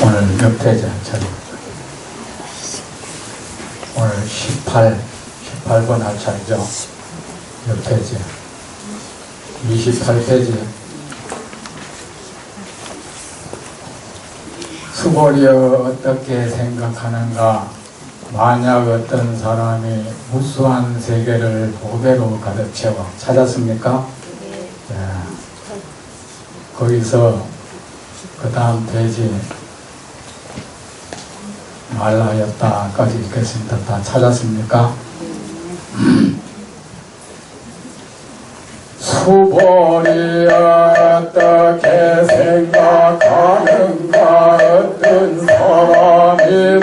오늘 몇 페이지야? 오늘 18번 할 차례죠. 몇 페이지야? 28페이지. 수고리여 어떻게 생각하는가? 만약 어떤 사람이 무수한 세계를 보배로 가득 채워 찾았습니까? 네. 거기서 그 다음 페이지 말라였다까지 읽겠습니다. 다 찾았습니까? 수벌이 어떻게 생각하는가? 어떤 사람이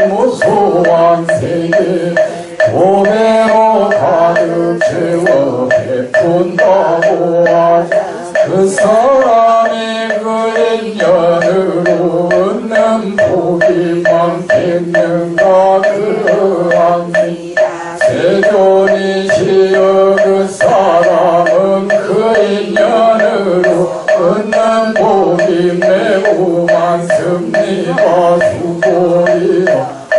무수한 세계 보배로 가득 채워 베푼다고 하자. 그 사람이 그 인연으로 얻는 복이 많겠는가? 그러하니 세존이시여 그 사람은 그 인연으로 얻는 복이 매우 많습니다. 수고리여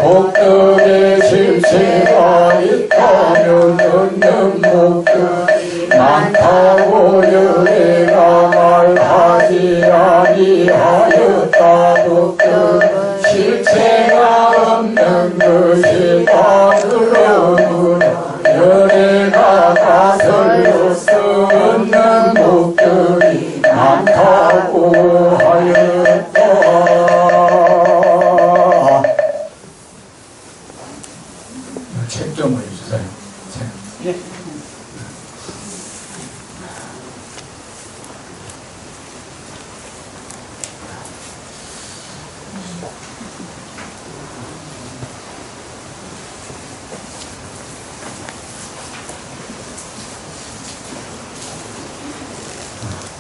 복덕의 실체가 있다면 얻는 복덕이 많다고 여래가 말하지 아니하였다. 복덕은 실체가 없는 것이다. 그러므로 여래가 다설로서 얻는 복덕이 많다고 하였다. 책 좀 해주세요. 책. 예.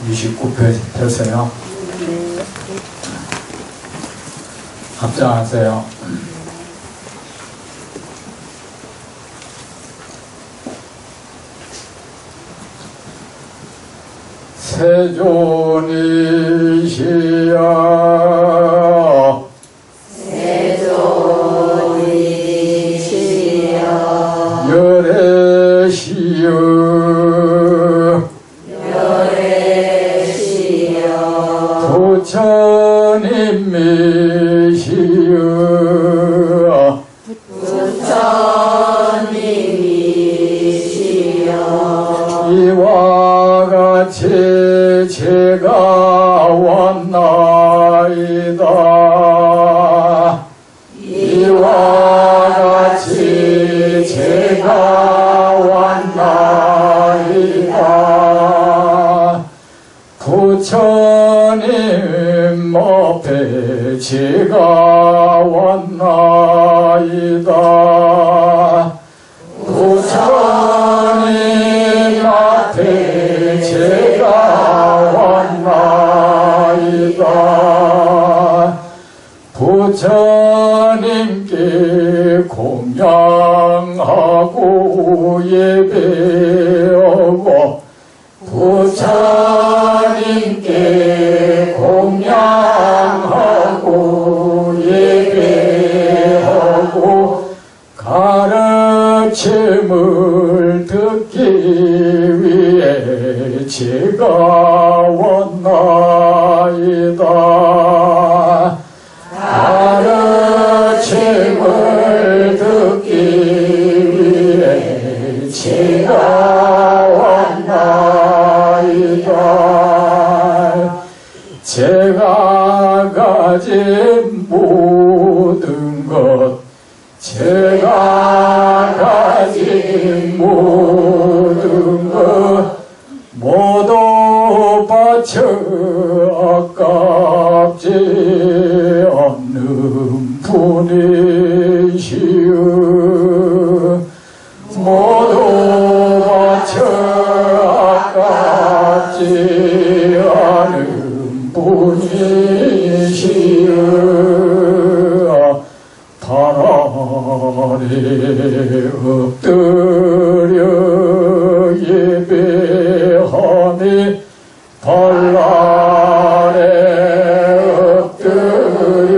29페이지 펴세요. 합장하세요. 세존이시여 세존이시여 열애시여 부처님이시여 이와 같이 제가 왔나이다. 이와 같이 제가 왔나이다. 부처님 앞에 제가 왔나이다. 부처님 앞에 제가 왔나이다. 부처님께 공양하고 예배하고 부처님께 공양하고 예배하고 가르침을 듣기 위해 제가 왔나이다. 가르침을 듣기 위해 제가 왔나이다. 제가 가진 모든 것 제가 가진 모든 것 모두 바쳐 아깝지 않는 분이시여 모두 바쳐 아깝지 않은 분이시여 발아래 엎드려 예배하니 발아래 엎드려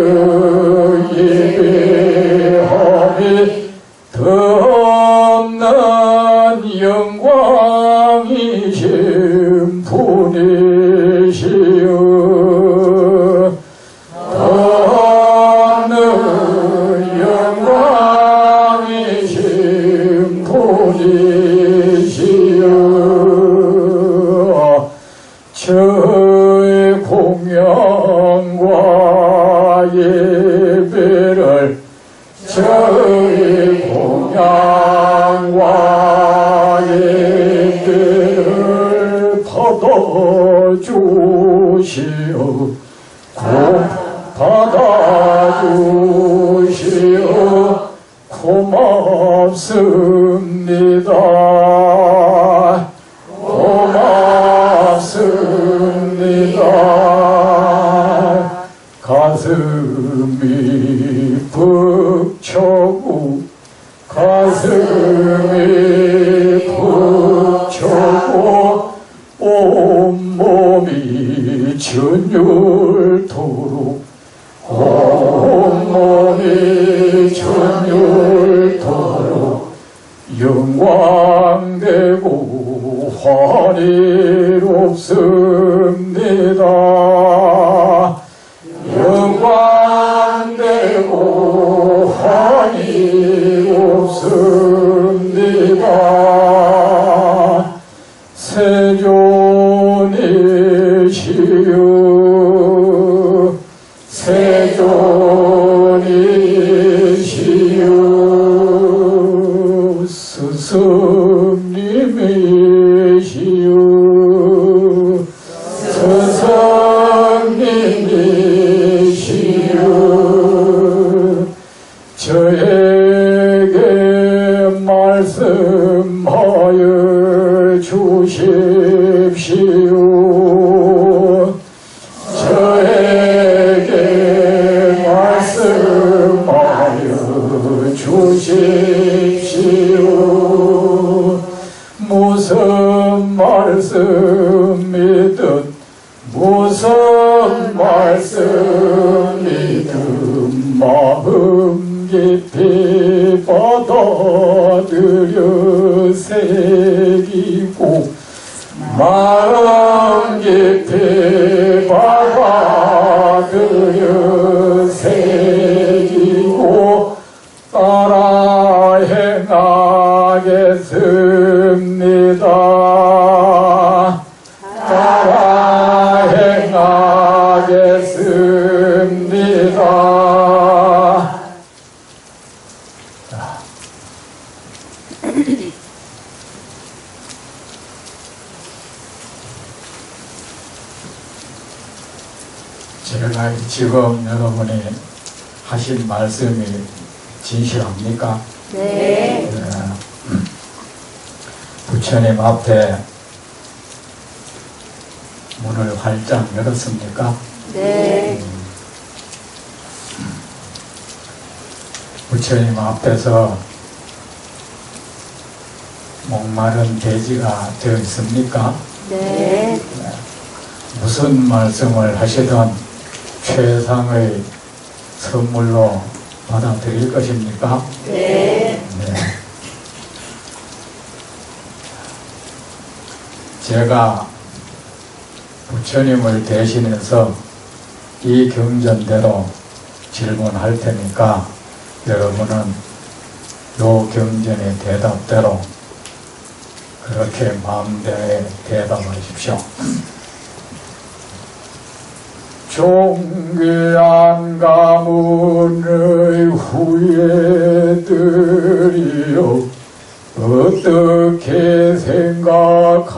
공양과 예배를 저의 공양과 예배를 받아주시오 받아주시오 고맙습니다 고맙습니다 가슴이 벅차고 가슴이 벅차고 온몸이 전율토록 온몸이 전율토록 영광되고 환희롭습니다 영광되고 환희롭습니다 세존이시여 세존이시여 스승님이시여 스승님이시여 저에게 말씀하여 주십시오 저에게 말씀하여 주십시오 무슨 말씀이든 무슨 말씀이든 마음 깊이 받아들여 새기고 마음 깊이 받아들여 새기고 따라 행하겠습니다 따라 행하겠습니다 제가 지금 여러분이 하신 말씀이 진실합니까? 네. 부처님 앞에 문을 활짝 열었습니까? 네. 부처님 앞에서 목마른 돼지가 되어 있습니까? 네. 무슨 말씀을 하시든 최상의 선물로 받아들일 것입니까? 네. 네. 제가 부처님을 대신해서 이 경전대로 질문할 테니까 여러분은 요 경전의 대답대로 그렇게 마음대로 대답하십시오. 존귀한 가문의 후예들이여 어떻게 생각하는가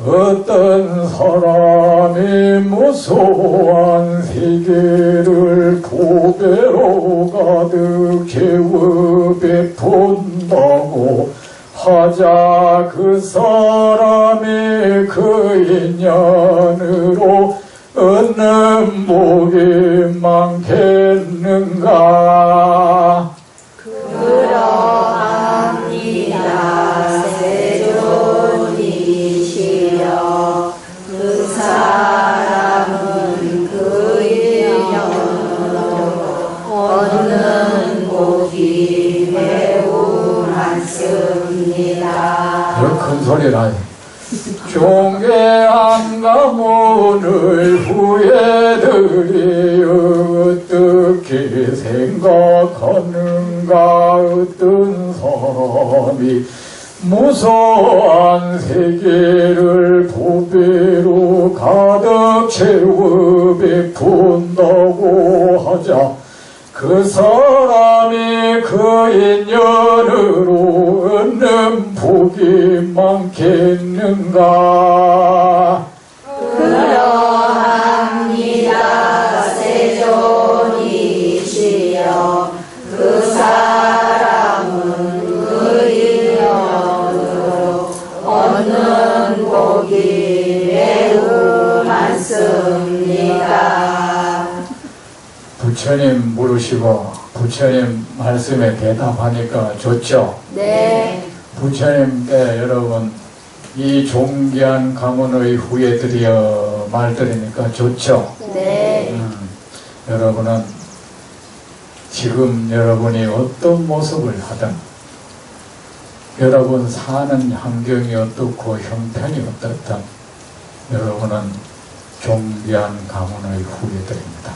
어떤 사람이 무소한 세계를 보배로 가득 채워 베푼다고 하자 그 사람이 그 인연으로 얻는 복이 많겠는가 그러합니다. 세존이시여 그 사람은 그 인연으로 얻는 복이 매우 많습니다. 더 큰 소리라 존귀한 가문의 후예들이 어떻게 생각하는가 어떤 사람이 무서운 세계를 보배로 가득 채워 베푼다고 하자 그 사람이 그 인연으로 얻는 복이 많겠는가. 그러합니다. 세존이시여 그 사람은 그 인연으로 얻는 복이 매우 많습니다. 부처님 물으시고 부처님 말씀에 대답하니까 좋죠. 네. 부처님께 여러분 이 존귀한 가문의 후예들이여 말들이니까 좋죠. 네. 여러분은 지금 여러분이 어떤 모습을 하든 여러분 사는 환경이 어떻고 형편이 어떻든 여러분은 존귀한 가문의 후예들입니다.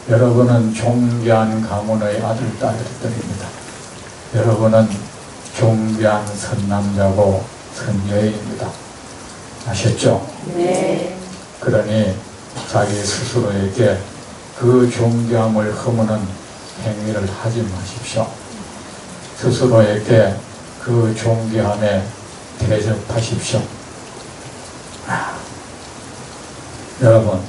여러분은 존귀한 가문의 아들, 딸들입니다. 여러분은 존귀한 선남자고 선여인입니다. 아셨죠? 네. 그러니 자기 스스로에게 그 존귀함을 허무는 행위를 하지 마십시오. 스스로에게 그 존귀함에 대접하십시오. 여러분,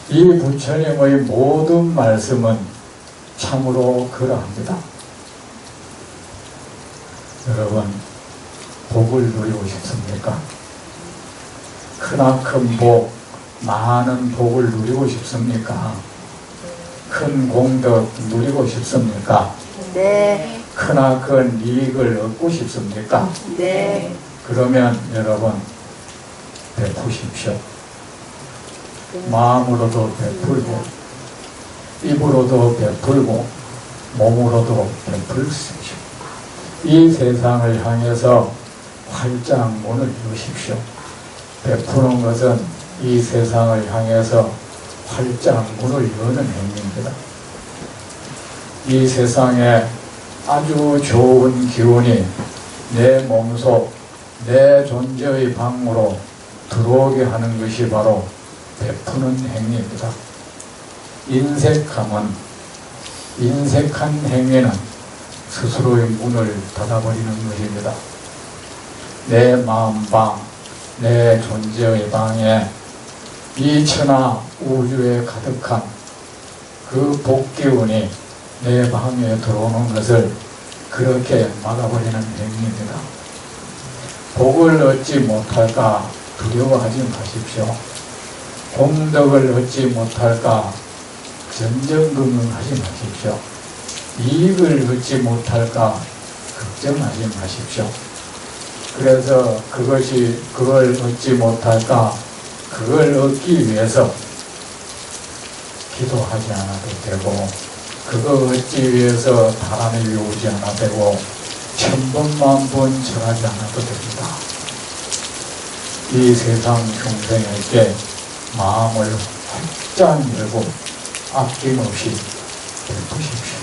이 부처님의 모든 말씀은 참으로 그러합니다. 여러분, 복을 누리고 싶습니까? 크나큰 복, 많은 복을 누리고 싶습니까? 큰 공덕 누리고 싶습니까? 네. 크나큰 이익을 얻고 싶습니까? 네. 그러면 여러분 베푸십시오. 마음으로도 베풀고 입으로도 베풀고 몸으로도 베풀십시오. 이 세상을 향해서 활짝 문을 여십시오. 베푸는 것은 이 세상을 향해서 활짝 문을 여는 행위입니다. 이 세상에 아주 좋은 기운이 내 몸속, 내 존재의 방으로 들어오게 하는 것이 바로 베푸는 행위입니다. 인색함은, 인색한 행위는 스스로의 문을 닫아버리는 것입니다. 내 마음방, 내 존재의 방에 이 천하 우주에 가득한 그 복기운이 내 방에 들어오는 것을 그렇게 막아버리는 행위입니다. 복을 얻지 못할까 두려워하지 마십시오. 공덕을 얻지 못할까 전전긍긍하지 마십시오. 이익을 얻지 못할까 걱정하지 마십시오. 그래서 그걸 얻지 못할까 그걸 얻기 위해서 기도하지 않아도 되고 그거 얻기 위해서 바람에 외우지 않아도 되고 천번만번 절하지 않아도 됩니다. 이 세상 중생에게 마음을 활짝 열고 아낌없이 베푸십시오.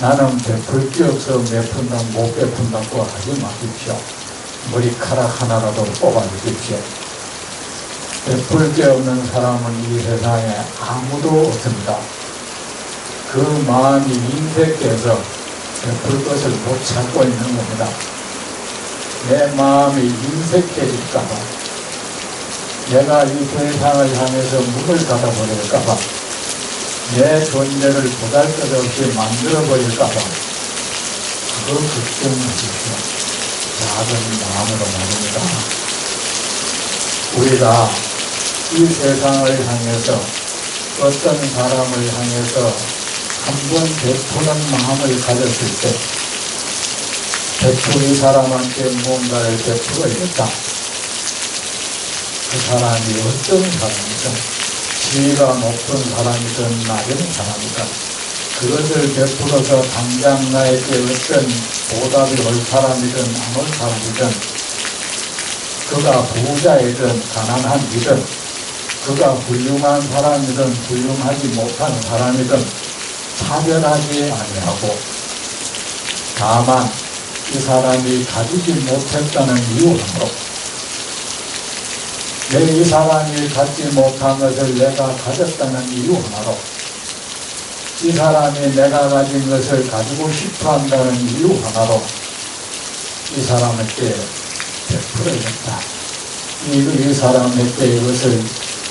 나는 베풀 게 없어 못 베푼다고 하지 마십시오. 머리카락 하나라도 뽑아주십시오. 베풀 게 없는 사람은 이 세상에 아무도 없습니다. 그 마음이 인색해서 베풀 것을 못 찾고 있는 겁니다. 내 마음이 인색해질까봐, 내가 이 세상을 향해서 문을 닫아버릴까봐, 내 존재를 보잘것없이 만들어버릴까봐, 그거 걱정하십시오. 작은 마음으로 말입니다. 우리가 이 세상을 향해서 어떤 사람을 향해서 한번 베푸는 마음을 가졌을 때 베풀 이 사람한테 뭔가를 베풀어야겠다. 그 사람이 어떤 사람이든 지위가 높은 사람이든 낮은 사람이든 그것을 베풀어서 당장 나에게 어떤 보답이 올 사람이든 안 올 사람이든 그가 부자이든 가난한 이든 그가 훌륭한 사람이든 훌륭하지 못한 사람이든 차별하지 아니하고 다만 이 사람이 가지지 못했다는 이유 하나로 내 이 사람이 갖지 못한 것을 내가 가졌다는 이유 하나로 이 사람이 내가 가진 것을 가지고 싶어 한다는 이유 하나로 이 사람에게 베풀어야겠다. 이 사람에게 이것을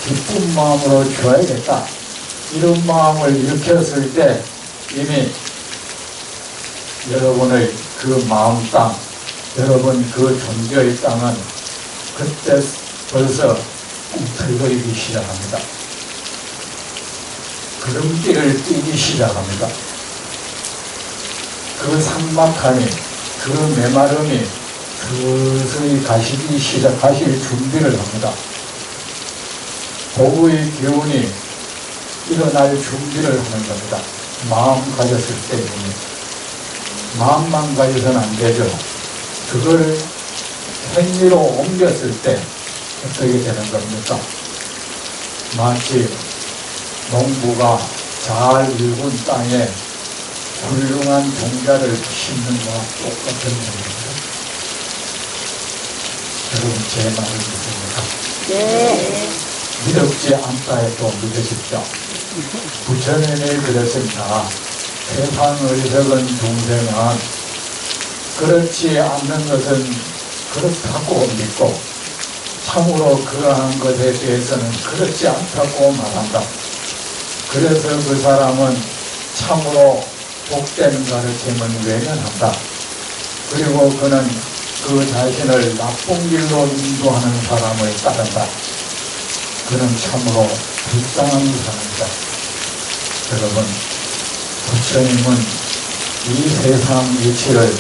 기쁜 마음으로 줘야겠다. 이런 마음을 일으켰을 때 이미 여러분의 그 마음 땅, 여러분 그 존재의 땅은 그때 벌써 움틀거리기 시작합니다. 걸음길을 뛰기 시작합니다. 그 삭막함이, 그 메마름이 서서히 가실 준비를 합니다. 복의 기운이 일어날 준비를 하는 겁니다. 마음 가졌을 때 마음만 가져서는 안 되죠. 그걸 행위로 옮겼을 때 어떻게 되는 겁니까? 마치 농부가 잘 익은 땅에 훌륭한 종자를 심는 것과 똑같은 겁니다. 여러분 제 말을 믿습니까? 네. 믿었지 않다 해도 믿으십시오. 부처님이 그랬습니다. 세상 어리석은 중생은 그렇지 않는 것은 그렇다고 믿고 참으로 그러한 것에 대해서는 그렇지 않다고 말한다. 그래서 그 사람은 참으로 복된 가르침을 외면한다. 그리고 그는 그 자신을 나쁜 길로 인도하는 사람을 따른다. 그는 참으로 불쌍한 사람이다. 여러분, 부처님은 이 세상 이치를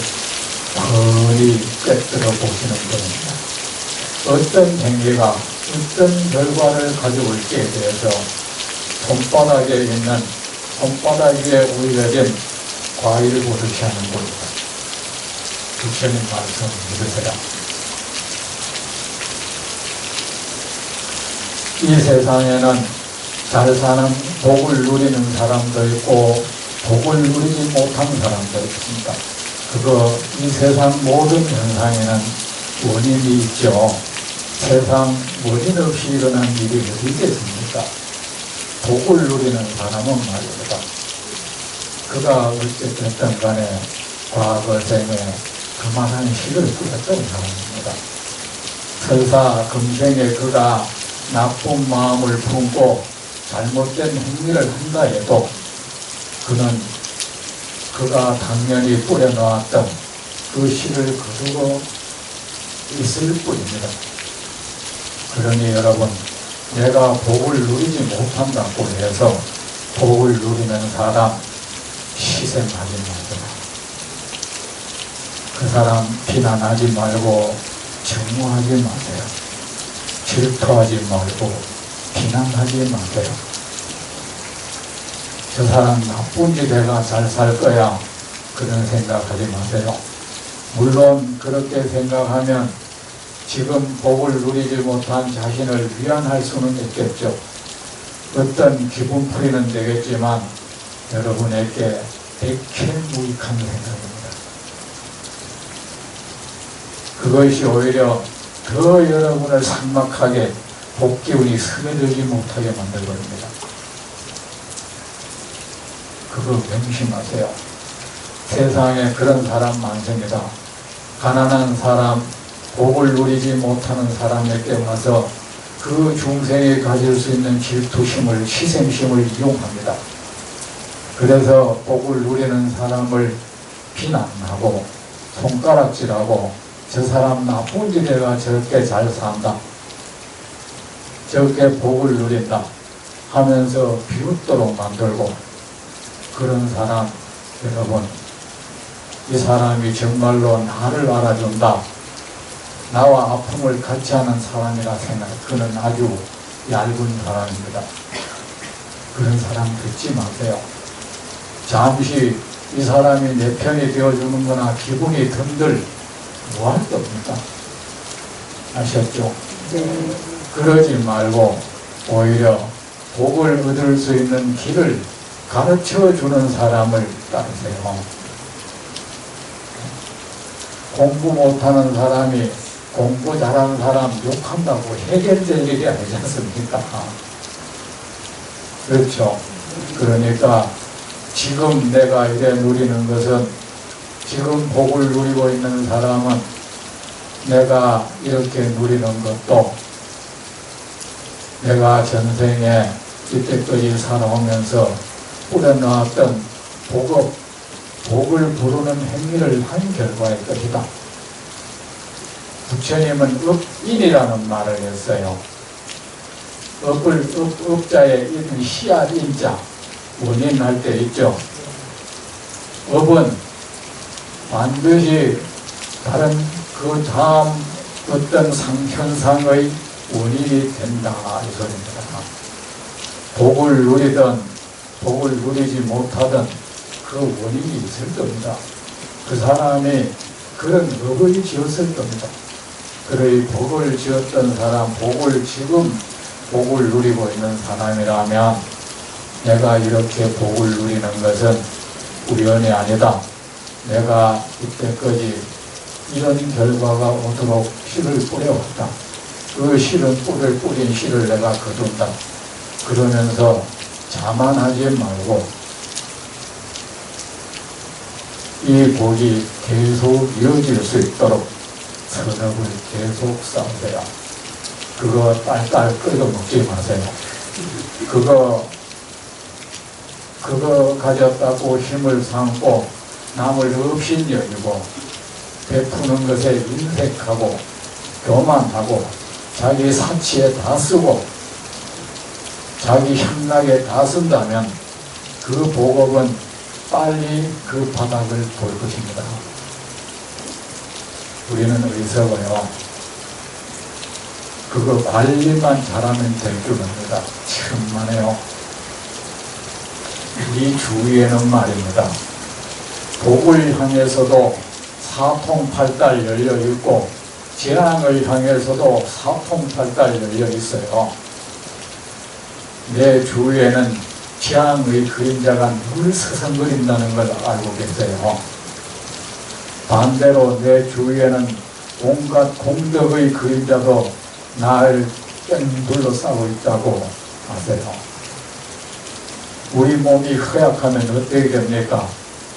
뻔히 꿰뚫어 보시는 분입니다. 어떤 행위가 어떤 결과를 가져올지에 대해서 손바닥에 있는 손바닥 위에 올려진 과일 보듯이 하는 겁니다. 부처님 말씀 믿으세요. 이 세상에는 잘 사는 복을 누리는 사람도 있고 복을 누리지 못한 사람도 있습니다. 이 세상 모든 현상에는 원인이 있죠. 세상 원인 없이 일어난 일이 어디 있겠습니까? 복을 누리는 사람은 말입니다. 그가 어쨌든 간에 과거 생에 그만한 시를 뿌렸던 사람입니다. 설사 금생에 그가 나쁜 마음을 품고 잘못된 행위를 한다 해도 그가 당연히 뿌려놓았던 그 시를 거두고 있을 뿐입니다. 그러니 여러분, 내가 복을 누리지 못한다고 해서 복을 누리는 사람 희생하지 마세요. 그 사람 비난하지 말고 증오하지 마세요. 질투하지 말고 비난하지 마세요. 저 사람 나쁜지 내가 잘 살 거야, 그런 생각하지 마세요. 물론 그렇게 생각하면 지금 복을 누리지 못한 자신을 위안할 수는 있겠죠. 어떤 기분풀이는 되겠지만 여러분에게 백해무익한 생각입니다. 그것이 오히려 더 여러분을 삭막하게 복기운이 스며들지 못하게 만들어버립니다. 그거 명심하세요. 세상에 그런 사람 많습니다. 가난한 사람, 복을 누리지 못하는 사람에게 와서 그 중생이 가질 수 있는 질투심을, 희생심을 이용합니다. 그래서 복을 누리는 사람을 비난하고 손가락질하고 저 사람 나쁜 짓에가 저렇게 잘 산다, 저렇게 복을 누린다 하면서 비웃도록 만들고, 그런 사람, 여러분, 이 사람이 정말로 나를 알아준다, 나와 아픔을 같이 하는 사람이라 생각해. 그는 아주 얇은 사람입니다. 그런 사람 듣지 마세요. 잠시 이 사람이 내 편이 되어주는 거나 기분이 든들 뭐할 겁니까? 아셨죠? 네. 그러지 말고 오히려 복을 얻을 수 있는 길을 가르쳐 주는 사람을 따르세요. 공부 못하는 사람이 공부 잘하는 사람 욕한다고 해결될 일이 아니지 않습니까? 그렇죠. 그러니까 지금 내가 이래 누리는 것은, 지금 복을 누리고 있는 사람은 내가 이렇게 누리는 것도 내가 전생에 이때까지 살아오면서 뿌려놓았던 복을 부르는 행위를 한 결과일 것이다. 부처님은 업인이라는 말을 했어요. 업자에 있는 씨앗 인자, 원인 할 때 있죠. 업은 반드시 다른 그 다음 어떤 상현상의 원인이 된다, 이 소리입니다. 복을 누리든 복을 누리지 못하든 그 원인이 있을 겁니다. 그 사람이 그런 업을 지었을 겁니다. 그의 복을 지었던 사람, 지금 복을 누리고 있는 사람이라면 내가 이렇게 복을 누리는 것은 우연이 아니다. 내가 이때까지 이런 결과가 오도록 씨를 뿌려왔다. 그 씨는 뿌린 씨를 내가 거둔다. 그러면서 자만하지 말고 이 복이 계속 이어질 수 있도록 선업을 계속 쌓으세요. 그거 딸딸 끌어 먹지 마세요. 그거 가졌다고 힘을 삼고 남을 없인 여기고 베푸는 것에 인색하고 교만하고 자기 사치에 다 쓰고 자기 향락에 다 쓴다면 그 복업은 빨리 그 바닥을 볼 것입니다. 우리는 어리석어요. 그거 관리만 잘하면 될 줄 압니다. 천만에요. 우리 주위에는 말입니다. 복을 향해서도 사통팔달 열려 있고 재앙을 향해서도 사통팔달 열려 있어요. 내 주위에는 재앙의 그림자가 늘 서성거린다는 걸 알고 계세요. 반대로 내 주위에는 온갖 공덕의 그림자도 나를 뺑 둘러싸고 있다고 아세요. 우리 몸이 허약하면 어떻게 됩니까?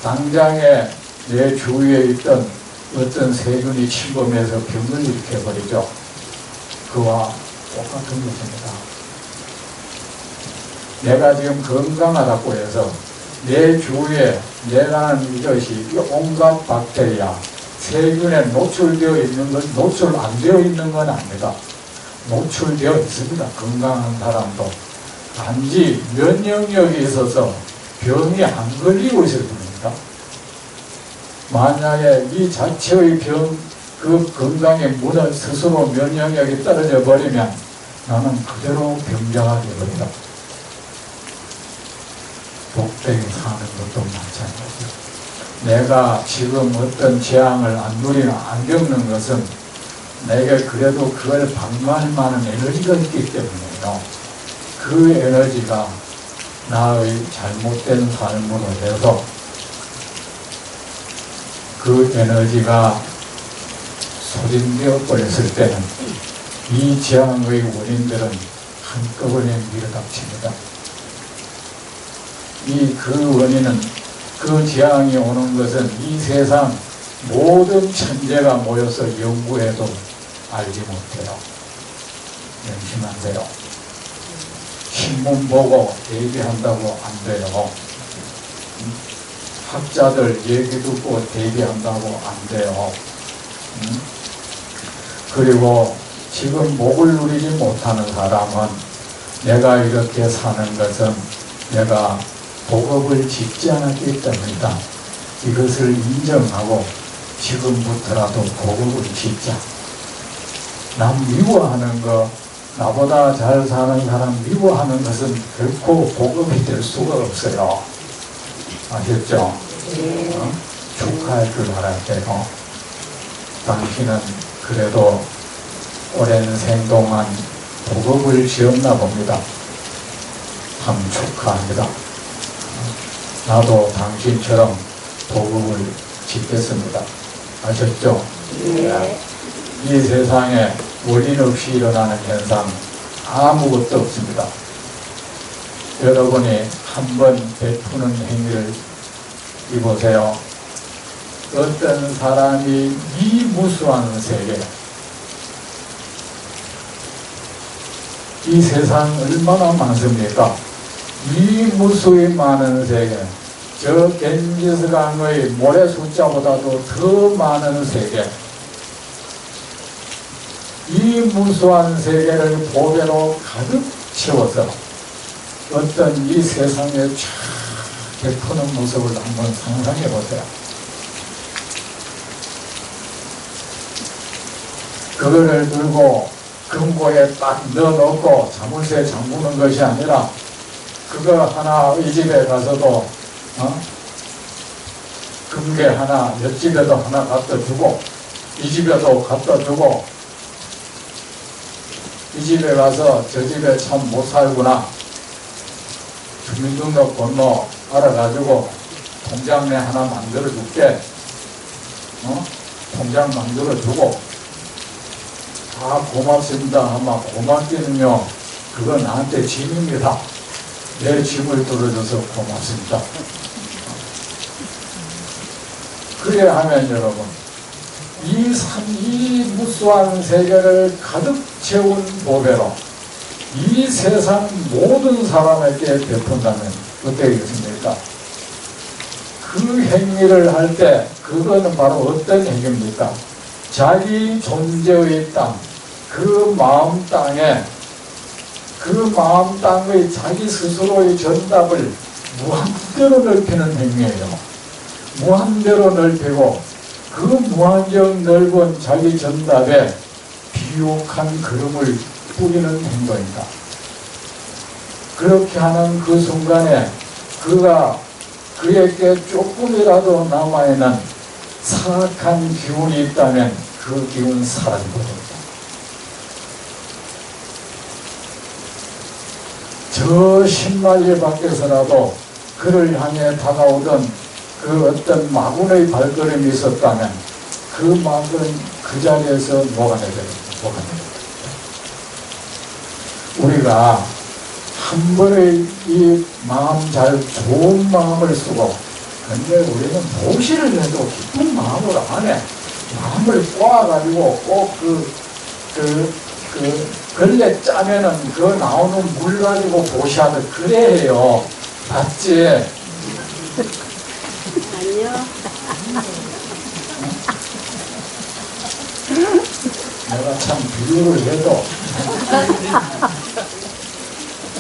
당장에 내 주위에 있던 어떤 세균이 침범해서 병을 일으켜버리죠. 그와 똑같은 것입니다. 내가 지금 건강하다고 해서 내 주위에 내라는 이것이 온갖 박테리아, 세균에 노출되어 있는 건, 노출 안 되어 있는 건 아닙니다. 노출되어 있습니다. 건강한 사람도. 단지 면역력이 있어서 병이 안 걸리고 있을 뿐입니다. 만약에 이 자체의 그 건강의 문화 스스로 면역력이 떨어져 버리면 나는 그대로 병자가 되어버린다. 독백이 사는 것도 마찬가지죠. 내가 지금 어떤 재앙을 안 겪는 것은 내게 그래도 그걸 방어할 만한 에너지가 있기 때문에요. 그 에너지가 나의 잘못된 삶으로 해서 그 에너지가 소진되어 버렸을 때는 이 재앙의 원인들은 한꺼번에 밀어닥칩니다. 그 원인은, 그 재앙이 오는 것은 이 세상 모든 천재가 모여서 연구해도 알지 못해요. 명심하세요. 신문 보고 대비한다고 안 돼요. 학자들 얘기 듣고 대비한다고 안 돼요. 그리고 지금 복을 누리지 못하는 사람은 내가 이렇게 사는 것은 내가 복업을 짓지 않았기 때문이다. 이것을 인정하고 지금부터라도 복업을 짓자. 남 미워하는 거, 나보다 잘 사는 사람 미워하는 것은 결코 복업이 될 수가 없어요. 아셨죠? 축하할 줄 알아야 돼요. 당신은 그래도 오랜 생 동안 복업을 지었나 봅니다. 참 축하합니다. 나도 당신처럼 복업을 짓겠습니다. 아셨죠? 네. 이 세상에 원인 없이 일어나는 현상 아무것도 없습니다. 여러분이 한번 베푸는 행위를 이보세요. 어떤 사람이 이 무수한 세계, 이 세상 얼마나 많습니까? 이 무수히 많은 세계, 저 겐지스강의 모래 숫자보다도 더 많은 세계, 이 무수한 세계를 보배로 가득 채워서 어떤 이 세상에 쫙 베푸는 모습을 한번 상상해 보세요. 그거를 들고 금고에 딱 넣어놓고 자물쇠 잠그는 것이 아니라 그거 하나 이 집에 가서도 금괴 하나 옆집에도 하나 갖다 주고 이 집에도 갖다 주고 이 집에 가서 저 집에 참 못 살구나 주민등록번호 알아가지고 통장내 하나 만들어 줄게. 통장 만들어 주고 다 고맙습니다 아마 고맙기는요 그건 나한테 짐입니다. 내 짐을 들어줘서 고맙습니다. 그래야 하면 여러분 이 무수한 세계를 가득 채운 보배로 이 세상 모든 사람에게 베푼다면 어떻겠습니까? 그 행위를 할 때 그거는 바로 어떤 행위입니까? 자기 존재의 땅, 그 마음 땅에 그 마음 땅의 자기 스스로의 전답을 무한대로 넓히는 행위예요. 무한대로 넓히고 그 무한정 넓은 자기 전답에 비옥한 그름을 뿌리는 행동이다. 그렇게 하는 그 순간에 그에게 조금이라도 남아있는 사악한 기운이 있다면 그 기운은 사라지거든요. 저 신마일 밖에서라도 그를 향해 다가오던 그 어떤 마군의 발걸음이 있었다면 그 마군은 그 자리에서 녹아내버립니다. 우리가 한 번의 이 마음 잘 좋은 마음을 쓰고 근데 우리는 보시를 해도 기쁜 마음으로 안 해. 마음을 꼬아가지고 꼭 걸레 짜면은 그 나오는 물 가지고 보시하듯 그래 해요. 맞지? 아니요. 내가 참 비유를 해도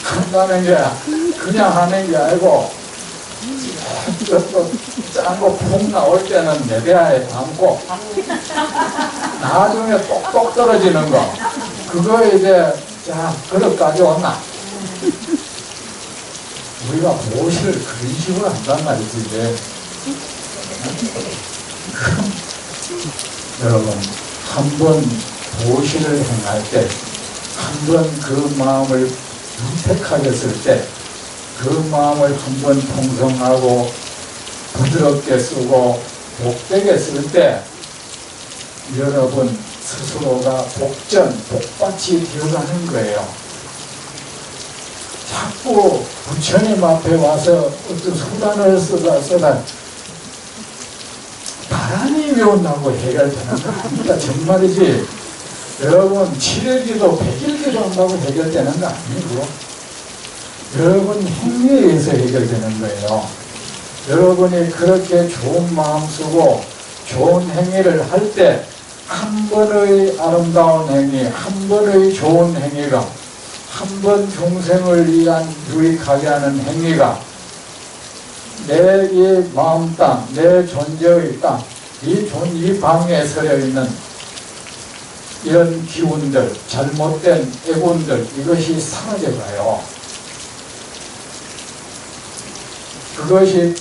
한다는 게 그냥 하는 게 아니고 짠거 푹 나올 때는 내배아에 담고 나중에 똑똑 떨어지는 거 그거 이제 자 그릇 가져왔나 우리가 무엇을 그런 식으로 한단 말이지 이제 여러분 한 번 보시를 행할 때 한 번 그 마음을 윤택하게 쓸 때 그 마음을 한 번 통성하고 부드럽게 쓰고 복되게 쓸 때 여러분 스스로가 복밭이 되어가는 거예요. 자꾸 부처님 앞에 와서 어떤 수단을 쓰다 바람이 외운다고 해결되는 거 아닙니다. 정말이지. 여러분 7일기도 100일기도 한다고 해결되는 거 아니고 여러분 행위에 의해서 해결되는 거예요. 여러분이 그렇게 좋은 마음 쓰고 좋은 행위를 할 때 한 번의 아름다운 행위, 한 번의 좋은 행위가 한 번 중생을 위한 유익하게 하는 행위가 내 이 마음 땅, 내 존재의 땅, 이 방에 서려 있는 이런 기운들, 잘못된 애군들 이것이 사라져가요. 그것이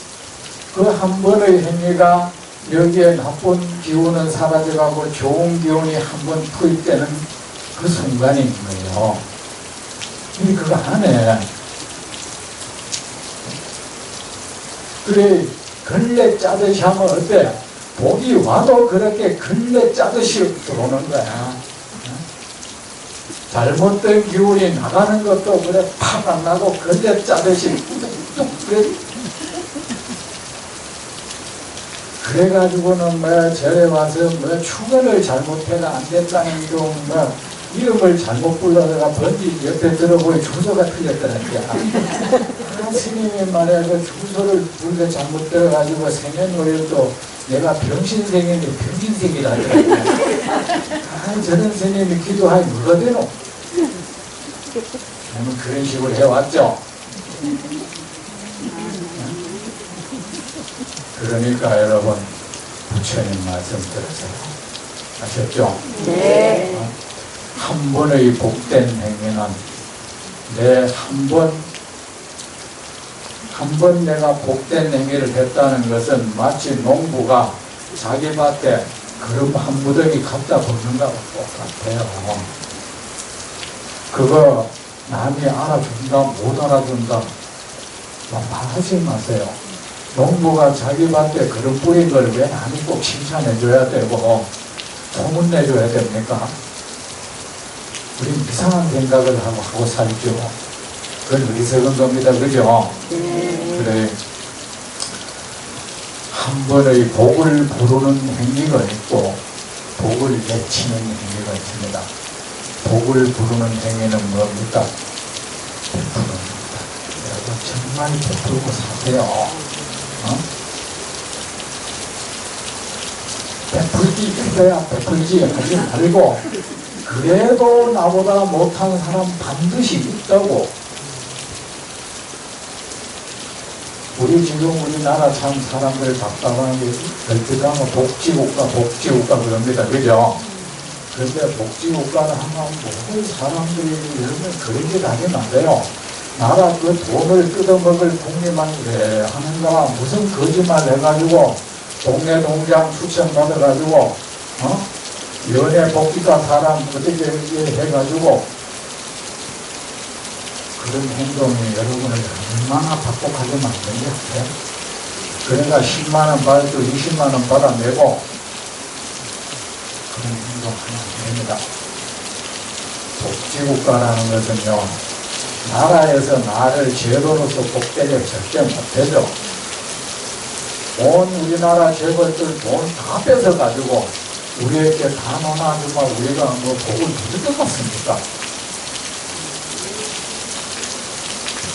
그 한 번의 행위가 여기에 나쁜 기운은 사라져가고 좋은 기운이 한 번 투입되는 그 순간인 거예요. 근데 그거 안 해. 그래 걸레 짜듯이 하면 어때? 복이 와도 그렇게 걸레 짜듯이 들어오는 거야. 잘못된 기운이 나가는 것도 그래 팍 안 나고 걸레 짜듯이 뚝뚝 그래. 그래가지고는 뭐 절에 와서 뭐 축원을 잘못해가 안 된다는 뭐 이름을 잘못 불러다가 번지 옆에 들어보니 주소가 틀렸더라니까. 스님이 말이야 그 주소를 불러 잘못 들어가지고 생년월일도 내가 병신생인데 병신생이라니까. 저런 스님이 기도하니 뭐가 되노? 저는 그런 식으로 해왔죠. 그러니까 여러분 부처님 말씀 들으세요. 아셨죠? 네. 한 번의 복된 행위는 내 한 번 내가 복된 행위를 했다는 것은 마치 농부가 자기 밭에 그릇 한 무더기 갖다 붓는 거하고 똑같아요. 그거 남이 알아준다 못 알아준다 말하지 마세요. 농부가 자기 밭에 그릇 뿌린 걸 왜 남이 꼭 칭찬해 줘야 되고 소문내줘야 됩니까? 우린 이상한 생각을 하고 살죠. 그건 어리석은 겁니다. 그죠? 그래. 한 번의 복을 부르는 행위가 있고 복을 내치는 행위가 있습니다. 복을 부르는 행위는 뭡니까? 베푸는입니다. 여러분 정말 베풀고 사세요. 베풀기 그래야 베풀지 하지 말고 그래도 나보다 못한 사람 반드시 있다고. 우리 지금 우리나라 참 사람들 답답한 게 별뜻하면 복지국가 그럽니다. 그죠? 그런데 복지국가는 하면 모든 사람들이 이러면 그런 짓 하면 안 돼요. 나라 그 돈을 뜯어먹을 국리만 왜 하는가? 무슨 거짓말 해가지고 동네 농장 추천받아가지고 연예 복지과 사람 어떻게 해가지고 그런 행동이 여러분을 얼마나 박복하게 만드는 게 같아요? 그러니까 10만원 받아도 20만원 받아내고 그런 행동하면 안 됩니다. 복지국가라는 것은요, 나라에서 나를 제도로서 복되게 절대 못해죠. 온 우리나라 재벌들 돈 다 뺏어가지고 우리에게 다 논아주면 우리가 뭐 복을 누릴 것 같습니까?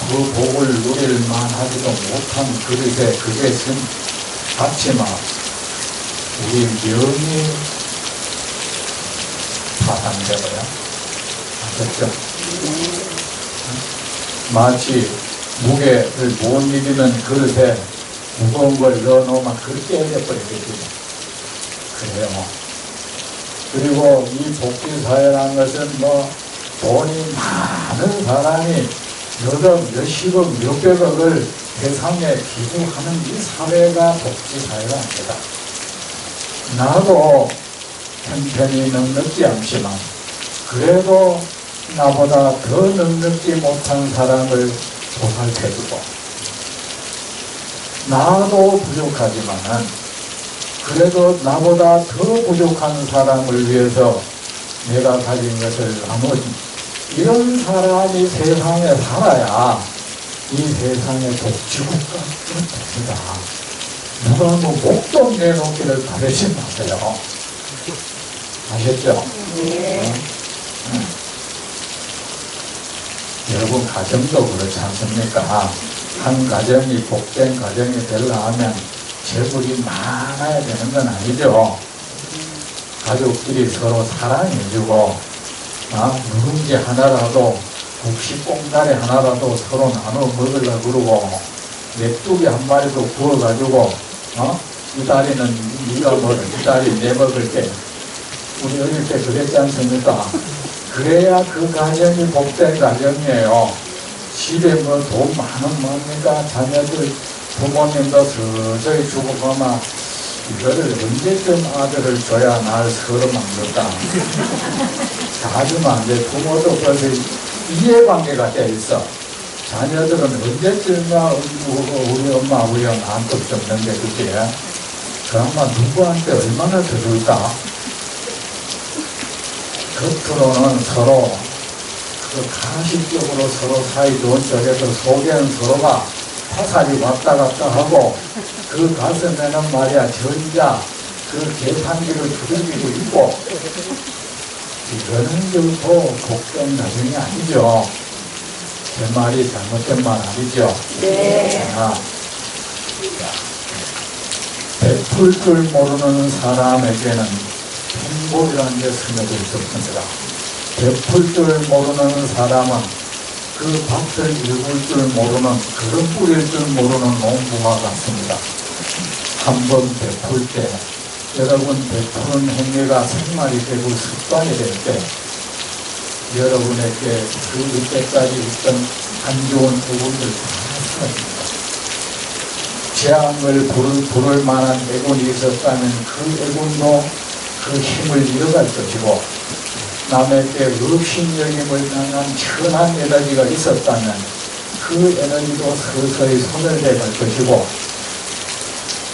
그 복을 누릴만 하지도 못한 그릇에 그게 받지만 우리 명이 파산되어요. 아셨죠? 마치 무게를 못 이기는 그릇에 무거운 걸 넣어놓으면 그렇게 깨져버리겠지. 그래요. 그리고 이 복지사회라는 것은 뭐 돈이 많은 사람이 몇십억, 몇백억을 세상에 기부하는 이 사회가 복지사회가 아니다. 나도 형편이 넉넉지 않지만 그래도 나보다 더 넉넉지 못한 사람을 보살펴주고 나도 부족하지만은 그래도 나보다 더 부족한 사람을 위해서 내가 가진 것을 나누지 이런 사람이 세상에 살아야 이 세상의 복지국가가 됩니다. 누가 뭐 목돈 내놓기를 바라지 마세요. 아셨죠? 네. 여러분 가정도 그렇지 않습니까? 한 가정이 복된 가정이 되려면 재물이 많아야 되는 건 아니죠. 가족끼리 서로 사랑해주고 누룽지 하나라도 국시꽁다리 하나라도 서로 나눠 먹으려고 그러고 메뚜기 한 마리도 구워가지고 이 다리는 네가 먹을 이 다리 내 먹을게. 우리 어릴 때 그랬지 않습니까? 그래야 그 가정이 복된 가정이에요. 집에 뭐 돈 많은 뭡니까? 자녀들 부모님도 서서히 주고 보면 이거를 언제쯤 아들을 줘야 날 서러만들까? 다 주면 안 돼. 부모도 벌써 이해관계가 돼 있어. 자녀들은 언제쯤이야 우리 엄마 우리가 나한테 줬는데 그게 그 아마 누구한테 얼마나 더 줄까? 겉으로는 서로 그 가식적으로 서로 사이 좋은 쪽에서 속에는 서로가 화살이 왔다 갔다 하고 그 가슴에는 말이야 전자 그 계산기를 두들기고 있고 이거는 결코 복된 가정이 아니죠. 제 말이 잘못된 말 아니죠. 네. 자, 베풀 줄 모르는 사람에게는 행복이라는 게 스며들 수 없습니다. 베풀 줄 모르는 사람은 그 밭을 일굴 줄 모르는 그릇 뿌릴 줄 모르는 농부와 같습니다. 한번 베풀 때 여러분 베푸는 행위가 생활이 되고 습관이 될 때 여러분에게 그 이때까지 있던 안 좋은 부분들 다 사라집니다. 재앙을 부를 만한 애군이 있었다면 그 애군도 그 힘을 잃어갈 것이고 남에게 업신여김을 당한 천한 에너지가 있었다면 그 에너지도 서서히 소멸돼갈 것이고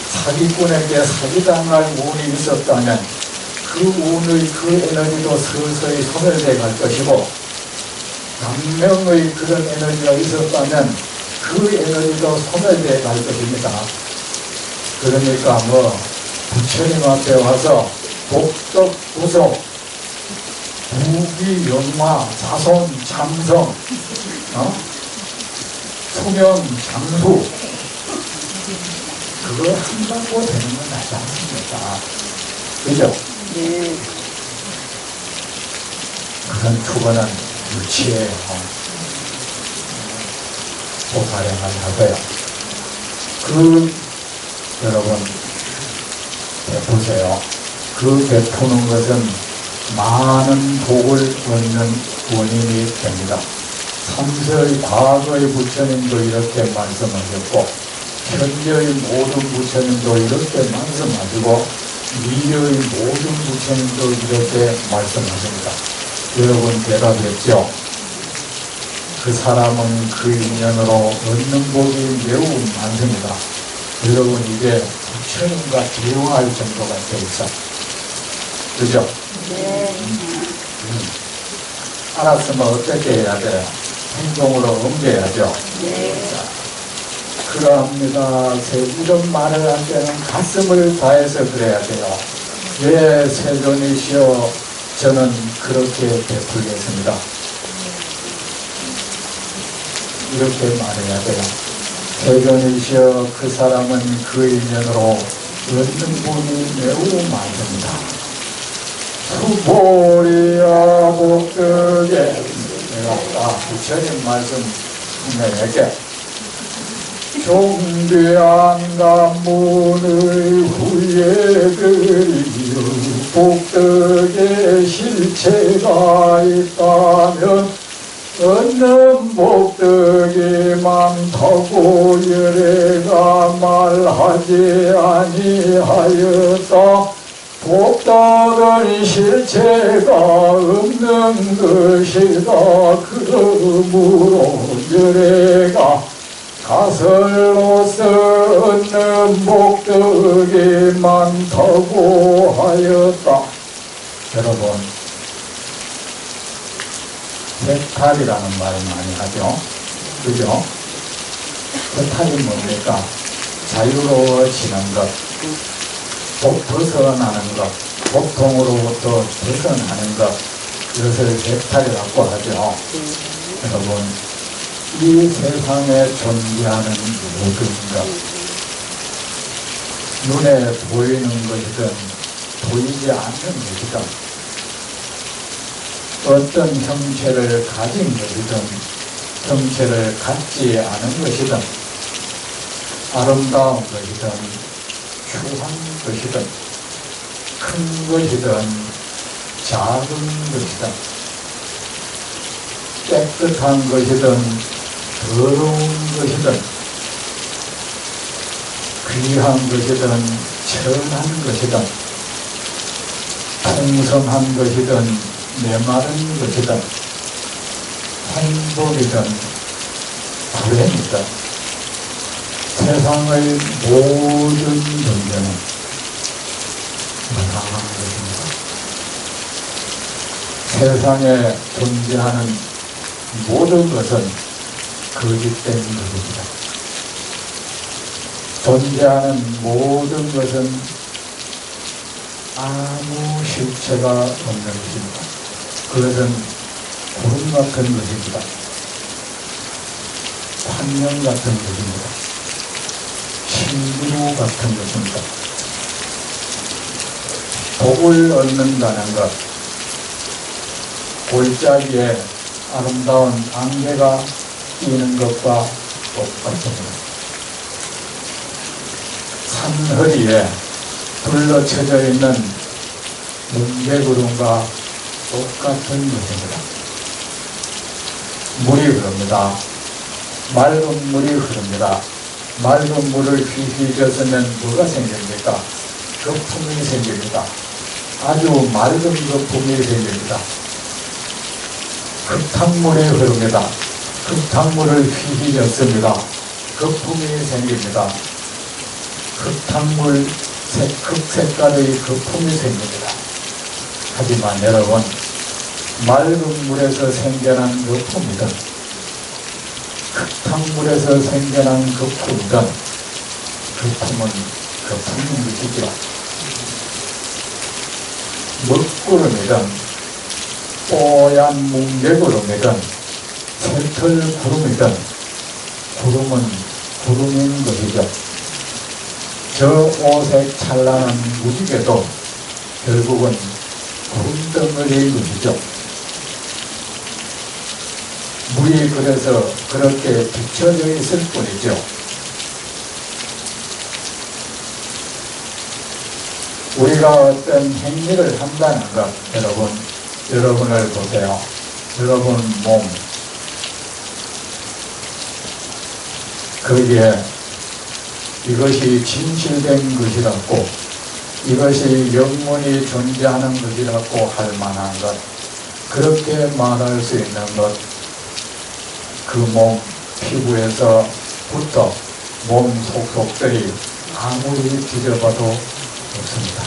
사기꾼에게 사기당할 운이 있었다면 그 운의 그 에너지도 서서히 소멸돼갈 것이고 남명의 그런 에너지가 있었다면 그 에너지도 소멸돼갈 것입니다. 그러니까 부처님 앞에 와서 복덕 구속 부귀 영화 자손 장성 수명 장수 그걸 한다고 되는 건 아니지 않습니까? 그죠? 네. 그런 투거는 유치해요. 보살행을 하고요. 여러분 베푸세요. 그 베푸는 것은 많은 복을 얻는 원인이 됩니다. 삼세의 과거의 부처님도 이렇게 말씀하셨고 현재의 모든 부처님도 이렇게 말씀하시고 미래의 모든 부처님도 이렇게 말씀하십니다. 여러분 대답했죠? 그 사람은 그 인연으로 얻는 복이 매우 많습니다. 여러분 이제 부처님과 대화할 정도가 돼 있어. 그죠? 네. 알았으면 어떻게 해야 돼요? 행동으로 옮겨야죠. 네. 그러합니다. 이런 말을 할 때는 가슴을 다해서 그래야 돼요. 예, 세존이시여 저는 그렇게 베풀겠습니다. 이렇게 말해야 돼요. 세존이시여 그 사람은 그 인연으로 얻는 분이 매우 많습니다. 수보리야 복덕에 내가 부처님 말씀 내게 종대한 가문의 후예들이여 복덕의 실체가 있다면 얻는 복덕이 많다고 열애가 말하지 아니하였다. 복덕은 실체가 없는 것이다. 그러므로 열애가 가설로서 얻는 복덕이 많다고 하였다. 여러분 해탈이라는 말을 많이 하죠. 그죠? 해탈이 뭡니까? 자유로워지는 것, 벗어나는 것, 고통으로부터 벗어나는 것, 이것을 해탈이라고 하죠. 여러분, 이 세상에 존재하는 모든 것, 눈에 보이는 것이든 보이지 않는 것이든 어떤 형체를 가진 것이든 형체를 갖지 않은 것이든 아름다운 것이든 추한 것이든 큰 것이든 작은 것이든 깨끗한 것이든 더러운 것이든 귀한 것이든 천한 것이든 풍성한 것이든 메마른 것이든 행복이든 불행이든 세상의 모든 존재는 이상한 것입니다. 세상에 존재하는 모든 것은 거짓된 것입니다. 존재하는 모든 것은 아무 실체가 없는 것입니다. 그것은 구름 같은 것입니다. 환경 같은 것입니다. 신기루 같은 것입니다. 복을 얻는다는 것, 골짜기에 아름다운 안개가 끼는 것과 똑같습니다. 산허리에 둘러쳐져 있는 뭉게구름과 똑같은 것입니다. 물이 흐릅니다. 맑은 물이 흐릅니다. 맑은 물을 휘휘젓으면 뭐가 생깁니까? 거품이 생깁니다. 아주 맑은 거품이 생깁니다. 흙탕물이 흐릅니다. 흙탕물을 휘휘젓습니다. 거품이 생깁니다. 흙탕물, 흙 색깔의 거품이 생깁니다. 하지만 여러분, 맑은 물에서 생겨난 거품이든 흙탕물에서 생겨난 거품이든 거품은 거품인 것이죠. 먹구름이든 뽀얀 뭉게구름이든 새털구름이든 구름은 구름인 것이죠. 저 오색 찬란한 무지개도 결국은 구름덩어리인 것이죠. 물이 그래서 그렇게 비춰져 있을 뿐이죠. 우리가 어떤 행위를 한다는 것, 여러분을 보세요. 여러분 몸, 거기에 이것이 진실된 것이라고, 이것이 영원히 존재하는 것이라고 할 만한 것, 그렇게 말할 수 있는 것, 그 몸 피부에서부터 몸 속속들이 아무리 뒤져봐도 없습니다.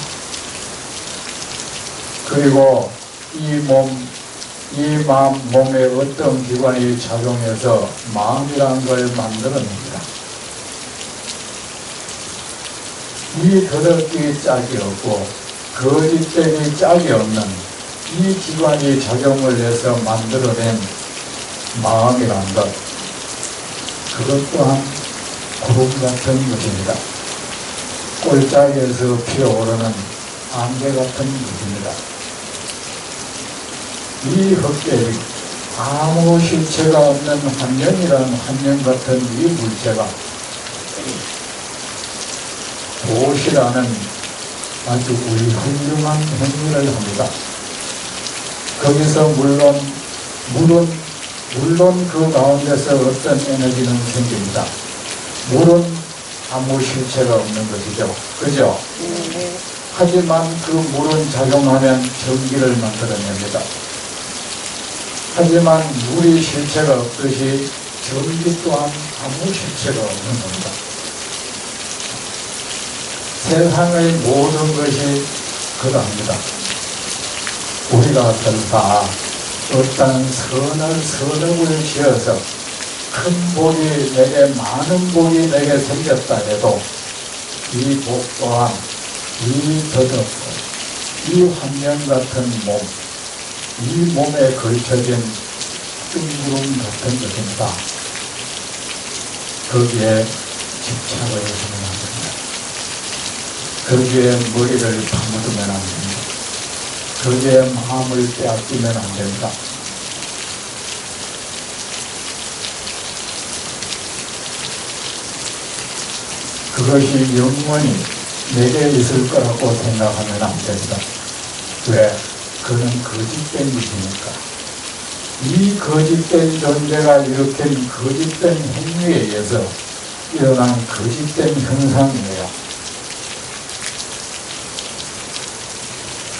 그리고 이 몸에 어떤 기관이 작용해서 마음이란 걸 만들어냅니다. 이 더럽기 짝이 없고 거짓되기 짝이 없는 이 기관이 작용을 해서 만들어낸 마음이란 것, 그것 또한 구름 같은 것입니다. 골짜기에서 피어오르는 안개 같은 것입니다. 이 흙들이 아무 실체가 없는 환경이라는 환경 같은 이 물체가 도시라는 아주 훌륭한 행위를 합니다. 거기서 물론 그 가운데서 어떤 에너지는 생깁니다. 물은 아무 실체가 없는 것이죠. 그죠? 하지만 그 물은 작용하면 전기를 만들어냅니다. 하지만 물이 실체가 없듯이 전기 또한 아무 실체가 없는 겁니다. 세상의 모든 것이 그러합니다. 우리가 설사 어떤 선업을 지어서 큰 복이 내게, 많은 복이 내게 생겼다 해도 이 복 또한 이 더럽고 이 환경 같은 몸, 이 몸에 걸쳐진 뜬구름 같은 것입니다. 거기에 집착을 해서는 안 됩니다. 거기에 머리를 파묻으면 안 됩니다. 거기에 마음을 빼앗기면 안 됩니다. 그것이 영원히 내게 있을 거라고 생각하면 안 됩니다. 왜? 그는 거짓된 것이니까. 이 거짓된 존재가 일으킨 거짓된 행위에 의해서 일어난 거짓된 현상이에요.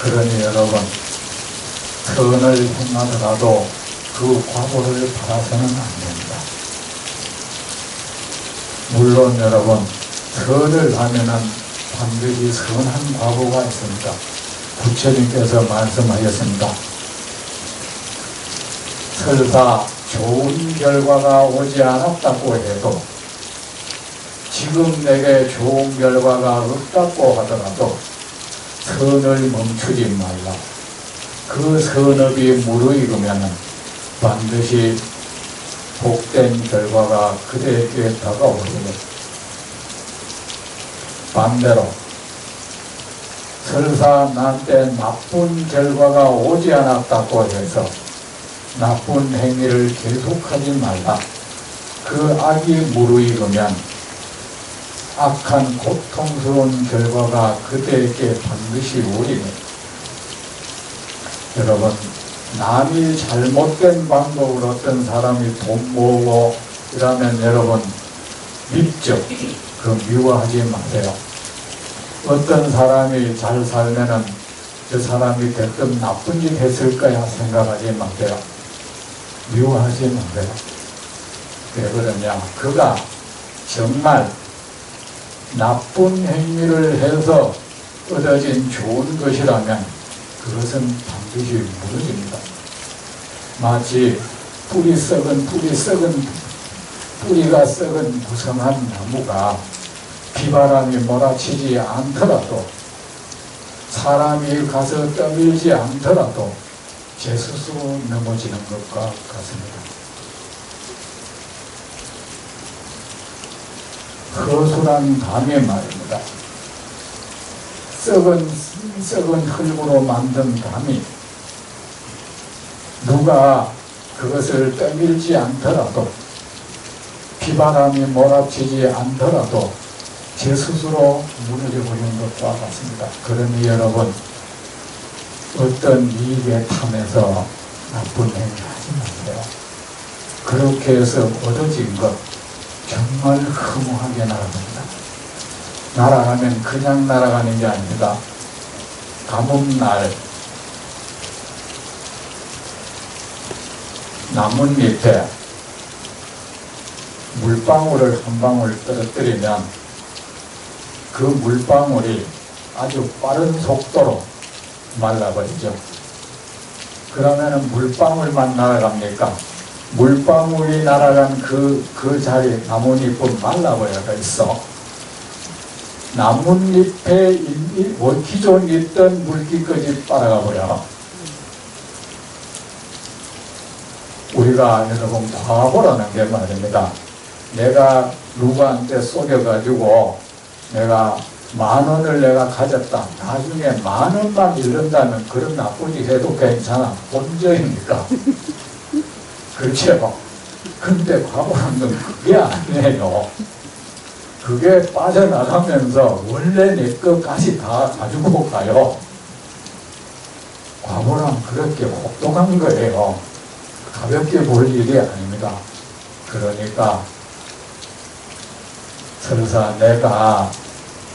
그러니 여러분, 선을 행하더라도 그 과보를 바라서는 안 됩니다. 물론 여러분, 선을 하면은 반드시 선한 과보가 있습니다. 부처님께서 말씀하셨습니다. 설사 좋은 결과가 오지 않았다고 해도 지금 내게 좋은 결과가 없다고 하더라도 선을 멈추지 말라. 그 선업이 무르익으면 반드시 복된 결과가 그대에게 다가오리니, 반대로 설사 나한테 나쁜 결과가 오지 않았다고 해서 나쁜 행위를 계속하지 말라. 그 악이 무르익으면 악한 고통스러운 결과가 그대에게 반드시 오리니, 여러분, 남이 잘못된 방법으로 어떤 사람이 돈 모으고 이러면 여러분 밉죠. 그 미워하지 마세요. 어떤 사람이 잘 살면은 저 사람이 대뜸 나쁜 짓 했을 거야 생각하지 마세요. 미워하지 마세요. 왜 그러냐? 그가 정말 나쁜 행위를 해서 얻어진 좋은 것이라면 그것은 반드시 무너집니다. 마치 뿌리가 썩은 무성한 나무가 비바람이 몰아치지 않더라도, 사람이 가서 떠밀지 않더라도 제 스스로 넘어지는 것과 같습니다. 허술한 감이 말입니다. 썩은 흙으로 만든 감이 누가 그것을 떠밀지 않더라도, 비바람이 몰아치지 않더라도 제 스스로 무너져 버리는 것과 같습니다. 그러니 여러분, 어떤 이익에 탐해서 나쁜 행위 하지 마세요. 그렇게 해서 얻어진 것 정말 허무하게 날아갑니다. 날아가면 그냥 날아가는 게 아닙니다. 가뭄날 나뭇잎에 물방울을 한 방울 떨어뜨리면 그 물방울이 아주 빠른 속도로 말라버리죠. 그러면 물방울만 날아갑니까? 물방울이 날아간 그 자리 나뭇잎은 말라버려 있어. 나뭇잎에 기존 있던 물기까지 빨아가 버려. 우리가 여러분 과보라는 게 말입니다. 내가 누구한테 속여가지고 내가 10,000원을 내가 가졌다. 나중에 10,000원만 잃는다면 그런 나쁜 짓 해도 괜찮아. 본전이니까. 그렇죠? 근데 과보라는 건 그게 아니에요. 그게 빠져나가면서 원래 내 것까지 다 가지고 가요. 과보란 그렇게 혹독한 거예요. 가볍게 볼 일이 아닙니다. 그러니까 설사 내가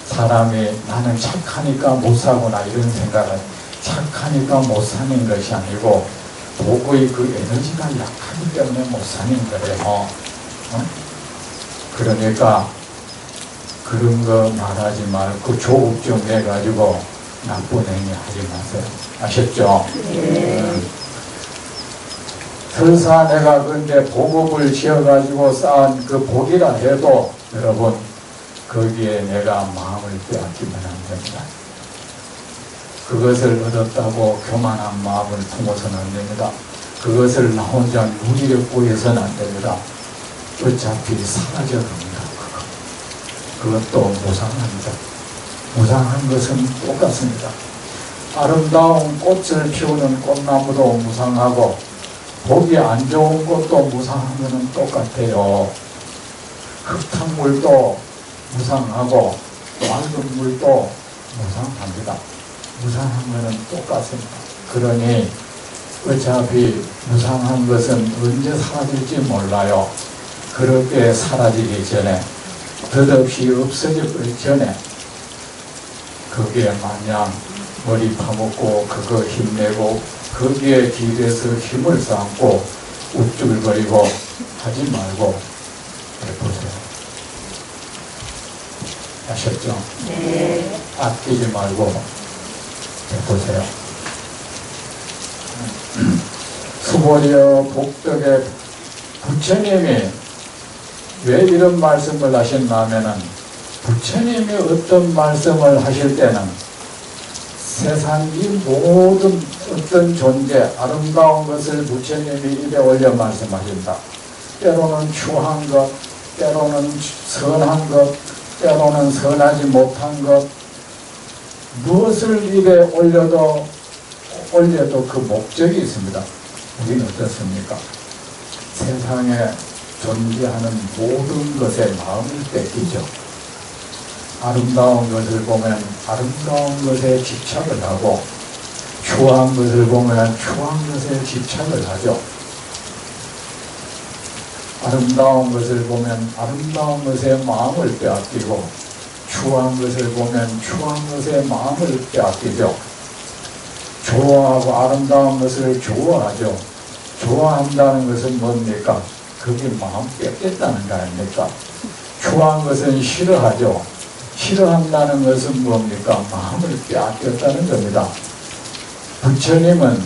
사람이 나는 착하니까 못 사구나 이런 생각은 착하니까 못 사는 것이 아니고 도구의 그 에너지가 약하기 때문에 못 사는 거예요. 그러니까 그런 거 말하지 말고 조급 좀 해가지고 나쁜 행위 하지 마세요. 아셨죠? 설사 내가 그런데 복업을 지어가지고 쌓은 그 복이라 해도 여러분 거기에 내가 마음을 빼앗기면 안 됩니다. 그것을 얻었다고 교만한 마음을 품어서는 안 됩니다. 그것을 나 혼자 누리려고 해서는 안 됩니다. 어차피 사라져갑니다. 그것도 무상합니다. 무상한 것은 똑같습니다. 아름다운 꽃을 피우는 꽃나무도 무상하고 보기 안 좋은 것도 무상한 것은 똑같아요. 흙탕물도 무상하고 맑은 물도 무상합니다. 무상한 것은 똑같습니다. 그러니 어차피 무상한 것은 언제 사라질지 몰라요. 그렇게 사라지기 전에 덧없이 없어지기 전에 거기에 마냥 머리 파먹고 그거 힘내고 거기에 기대서 힘을 쌓고 우쭐거리고 하지 말고 해보세요. 아셨죠? 네. 아끼지 말고 해보세요. 수보리여 복덕의 부처님이 왜 이런 말씀을 하셨나 하면은, 부처님이 어떤 말씀을 하실 때는 세상 이 모든 어떤 존재, 아름다운 것을 부처님이 입에 올려 말씀하신다. 때로는 추한 것, 때로는 선한 것, 때로는 선하지 못한 것, 무엇을 입에 올려도 그 목적이 있습니다. 우리는 어떻습니까? 세상에 존재하는 모든 것에 마음을 뺏기죠. 아름다운 것을 보면 아름다운 것에 집착을 하고, 추한 것을 보면 추한 것에 집착을 하죠. 아름다운 것을 보면 아름다운 것에 마음을 빼앗기고, 추한 것을 보면 추한 것에 마음을 빼앗기죠. 좋아하고 아름다운 것을 좋아하죠. 좋아한다는 것은 뭡니까? 그게 마음 뺏겠다는 거 아닙니까? 추한 것은 싫어하죠. 싫어한다는 것은 뭡니까? 마음을 빼앗겼다는 겁니다. 부처님은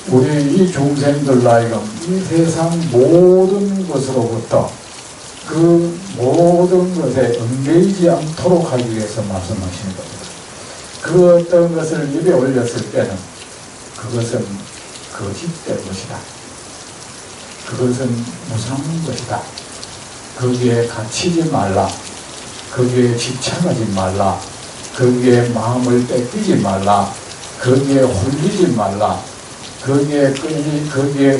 우리 이 중생들 하여금 이 세상 모든 것으로부터 그 모든 것에 얽매이지 않도록 하기 위해서 말씀하시는 겁니다. 그 어떤 것을 입에 올렸을 때는 그것은 거짓된 것이다. 그것은 무상한 것이다. 거기에 갇히지 말라. 거기에 집착하지 말라. 거기에 마음을 뺏기지 말라. 거기에 홀리지 말라. 거기에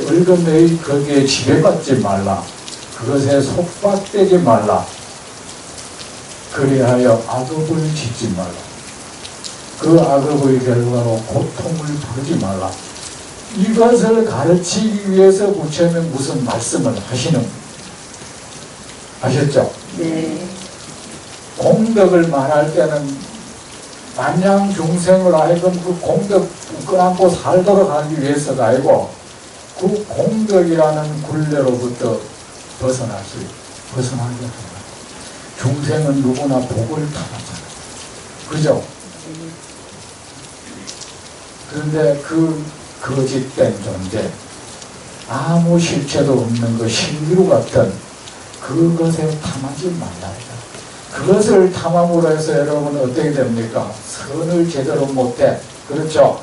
얽어매이 거기에 지배받지 말라. 그것에 속박되지 말라. 그리하여 악업을 짓지 말라. 그 악업의 결과로 고통을 부르지 말라. 이것을 가르치기 위해서 부처님은 무슨 말씀을 하시는, 아셨죠? 네. 공덕을 말할 때는 만양 중생을 하여금 그 공덕 끌어안고 살도록 하기 위해서가 아니고, 그 공덕이라는 굴레로부터 벗어나게 하는 거예요. 중생은 누구나 복을 타잖아요. 그죠? 그런데 그 거짓된 존재, 아무 실체도 없는 그 신기루 같은 그것에 탐하지 말라. 그것을 탐함으로 해서 여러분 어떻게 됩니까? 선을 제대로 못해. 그렇죠?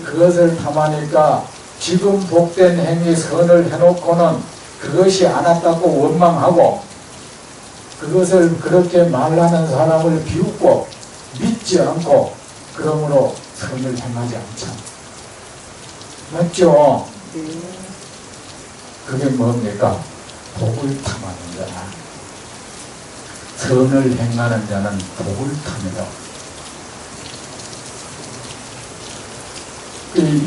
그것을 탐하니까 지금 복된 행위 선을 해놓고는 그것이 안 왔다고 원망하고, 그것을 그렇게 말하는 사람을 비웃고 믿지 않고, 그러므로 선을 행하지 않잖아. 맞죠? 그게 뭡니까? 복을 탐하는 자나, 선을 행하는 자는 복을 탑니다.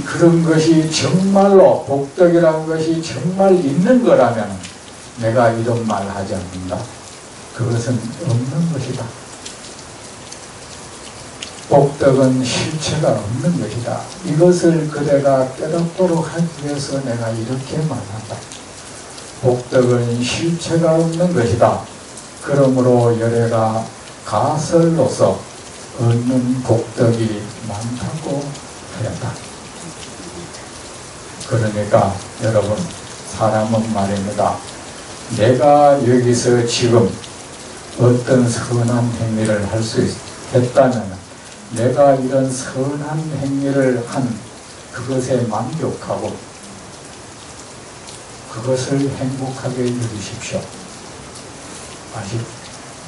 그런 것이 정말로 복덕이라는 것이 정말 있는 거라면 내가 이런 말 하지 않는다. 그것은 없는 것이다. 복덕은 실체가 없는 것이다. 이것을 그대가 깨닫도록 하기 위해서 내가 이렇게 말한다. 복덕은 실체가 없는 것이다. 그러므로 열애가 가설로서 얻는 복덕이 많다고 하였다. 그러니까 여러분, 사람은 말입니다. 내가 여기서 지금 어떤 선한 행위를 할 수 있다면 내가 이런 선한 행위를 한 그것에 만족하고 그것을 행복하게 여기십시오.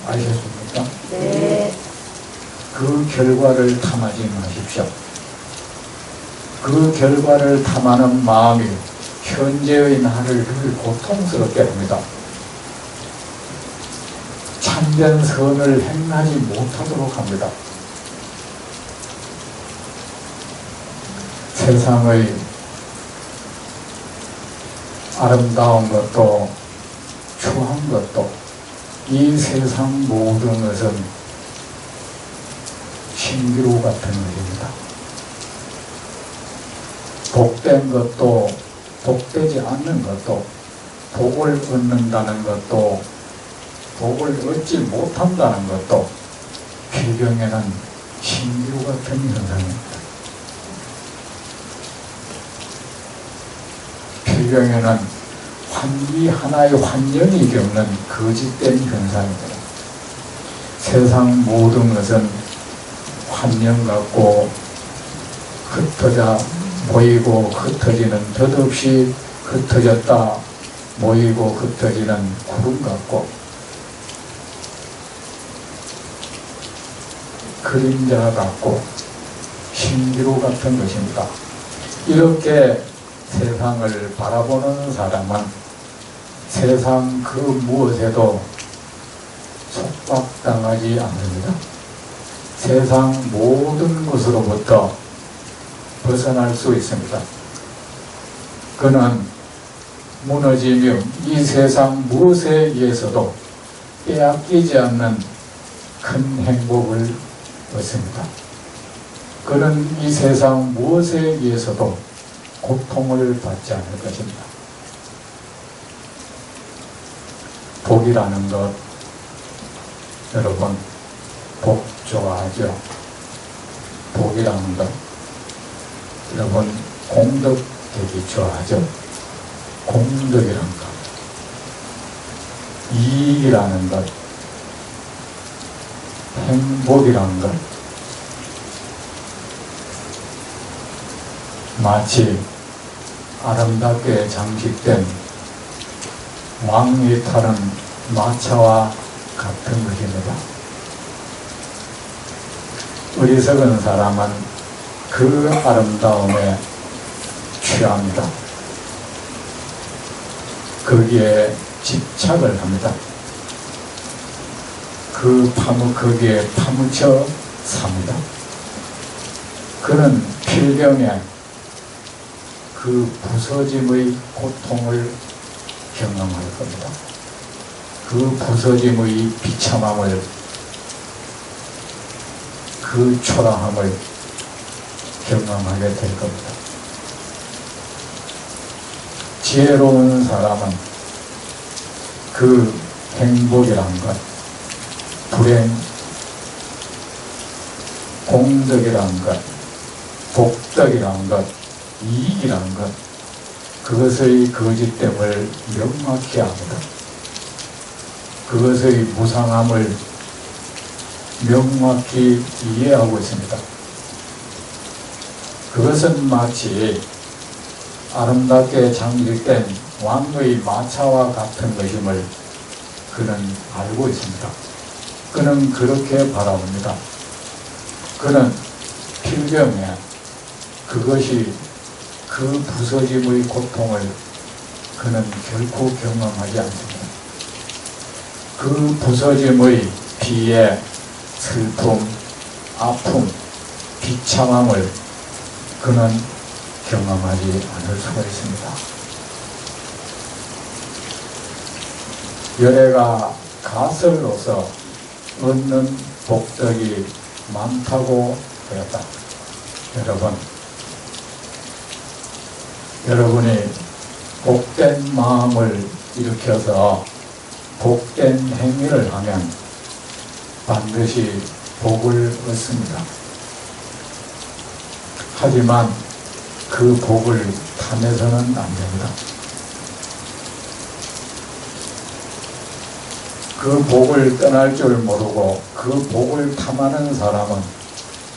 아셨습니까? 네. 그 결과를 탐하지 마십시오. 그 결과를 탐하는 마음이 현재의 나를 늘 고통스럽게 합니다. 참된 선을 행하지 못하도록 합니다. 세상의 아름다운 것도 추한 것도 이 세상 모든 것은 신기루 같은 것입니다. 복된 것도 복되지 않는 것도, 복을 얻는다는 것도 복을 얻지 못한다는 것도 필경에는 신기루 같은 현상입니다. 필경에는 환기 하나의 환경이 겪는 거짓된 현상입니다. 세상 모든 것은 환영 같고 흩어져 모이고 흩어지는 덧없이 흩어졌다 모이고 흩어지는 구름 같고 그림자 같고 신기루 같은 것입니다. 이렇게 세상을 바라보는 사람은 세상 그 무엇에도 속박당하지 않습니다. 세상 모든 것으로부터 벗어날 수 있습니다. 그는 무너지며 이 세상 무엇에 의해서도 빼앗기지 않는 큰 행복을 얻습니다. 그는 이 세상 무엇에 의해서도 고통을 받지 않을 것입니다. 복이라는 것, 여러분, 복 좋아하죠? 복이라는 것, 여러분, 공덕 되기 좋아하죠? 공덕이라는 것, 이익이라는 것, 행복이라는 것, 마치 아름답게 장식된 왕이 타는 마차와 같은 것입니다. 어리석은 사람은 그 아름다움에 취합니다. 거기에 집착을 합니다. 거기에 파묻혀 삽니다. 그는 필경에 그 부서짐의 고통을 경험할 겁니다. 그 부서짐의 비참함을, 그 초라함을 경험하게 될 겁니다. 지혜로운 사람은 그 행복이란 것, 불행, 공덕이란 것, 복덕이란 것, 이익이란 것, 그것의 거짓됨을 명확히 압니다. 그것의 무상함을 명확히 이해하고 있습니다. 그것은 마치 아름답게 장식된 왕의 마차와 같은 것임을 그는 알고 있습니다. 그는 그렇게 바라봅니다. 그는 필경에 그것이 그 부서짐의 고통을 그는 결코 경험하지 않습니다. 그 부서짐의 비애, 슬픔, 아픔, 비참함을 그는 경험하지 않을 수가 있습니다. 열애가 가설로서 얻는 복덕이 많다고 되었다. 여러분이 복된 마음을 일으켜서 복된 행위를 하면 반드시 복을 얻습니다. 하지만 그 복을 탐해서는 안 됩니다. 그 복을 떠날 줄 모르고 그 복을 탐하는 사람은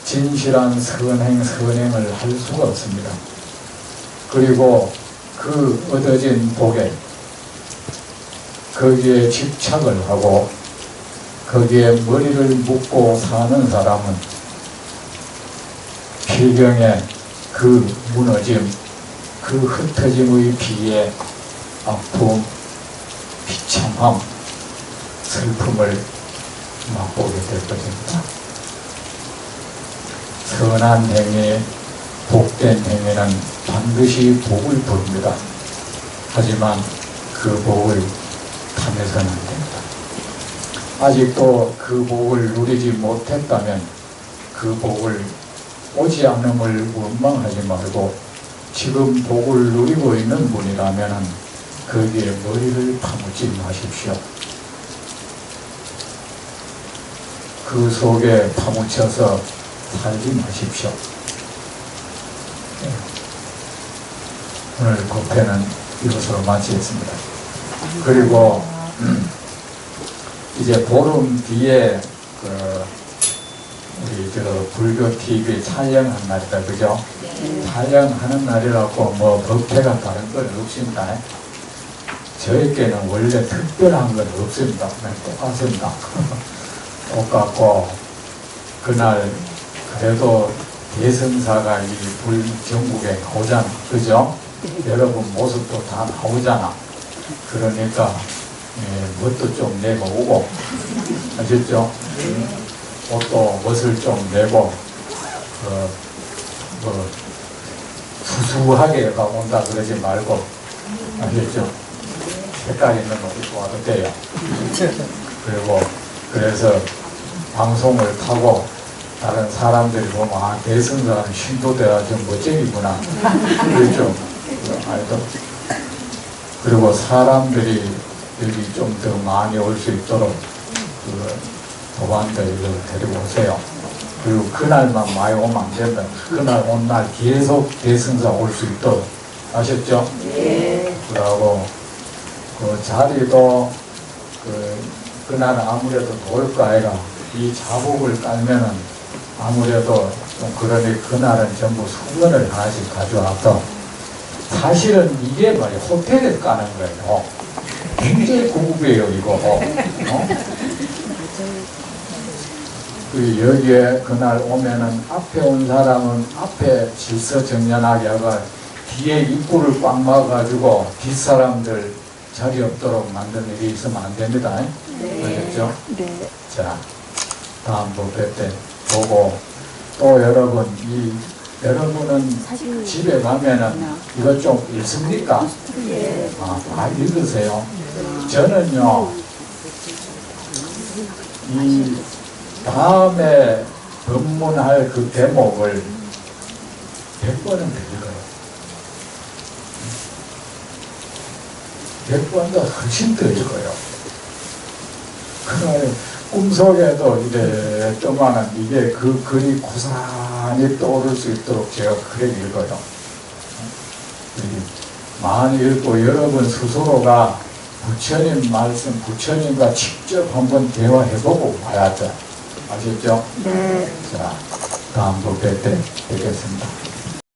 진실한 선행을 할 수가 없습니다. 그리고 그 얻어진 복에 거기에 집착을 하고 거기에 머리를 묶고 사는 사람은 필경의 그 무너짐, 그 흩어짐의 비애, 아픔, 비참함, 슬픔을 맛보게 될 것입니다. 선한 행위, 복된 행위는 반드시 복을 부릅니다. 하지만 그 복을 탐해서는 안 됩니다. 아직도 그 복을 누리지 못했다면 그 복을 오지 않음을 원망하지 말고 지금 복을 누리고 있는 분이라면 거기에 머리를 파묻지 마십시오. 그 속에 파묻혀서 살지 마십시오. 오늘 국회는 이것으로 마치겠습니다. 그리고 이제 보름 뒤에 우리 불교 TV 촬영한 날이다, 그죠? 촬영하는 날이라고 뭐 법회가 다른 건 없습니다. 저에게는 원래 특별한 건 없습니다. 그냥 똑같습니다. 똑같고 그날 그래도 대승사가 이 전국에 나오잖아, 그죠? 여러분 모습도 다 나오잖아. 그러니까 뭣도 좀 내고 오고, 아셨죠? 옷도 멋을 좀 내고 수수하게 온다 그러지 말고, 아셨죠? 색깔 있는 옷 입고 와도 돼요. 그리고 그래서 방송을 타고 다른 사람들이 보면 대승사는 신도대가 좀 멋쟁이구나, 그렇죠? 알죠? 그리고 사람들이 여기 좀 더 많이 올 수 있도록 도반들 이걸 데리고 오세요. 그리고 그날만 많이 오면 안 된다. 그날 온 날 계속 대승사 올 수 있도록, 아셨죠? 네. 그러고 그 자리도 그날은 아무래도 더울 거 아이가 이 자복을 깔면은 아무래도 좀 그러니 그날은 전부 수건을 하나씩 가져와서, 사실은 이게 말이야 호텔에 까는 거예요. 굉장히 고급이에요 이거. 여기에 그날 오면은 앞에 온 사람은 앞에 질서 정연하게 하고 뒤에 입구를 꽉 막아가지고 뒷사람들 자리 없도록 만든 일이 있으면 안 됩니다. 그렇죠? 네. 자, 다음 법회 때 보고 또 여러분은 집에 가면은 이것 좀 읽습니까? 네. 많이 읽으세요. 저는요, 이 다음에 법문할 그 대목을 100번은 더 읽어요. 100번도 훨씬 더 읽어요. 그날 꿈속에도 이래 떠마는 이게 그 글이 고스란히 떠오를 수 있도록 제가 그래 읽어요. 많이 읽고 여러분 스스로가 부처님 말씀, 부처님과 직접 한번 대화해보고 봐야죠. 아셨죠? 네. 자, 다음 법회 때 뵙겠습니다.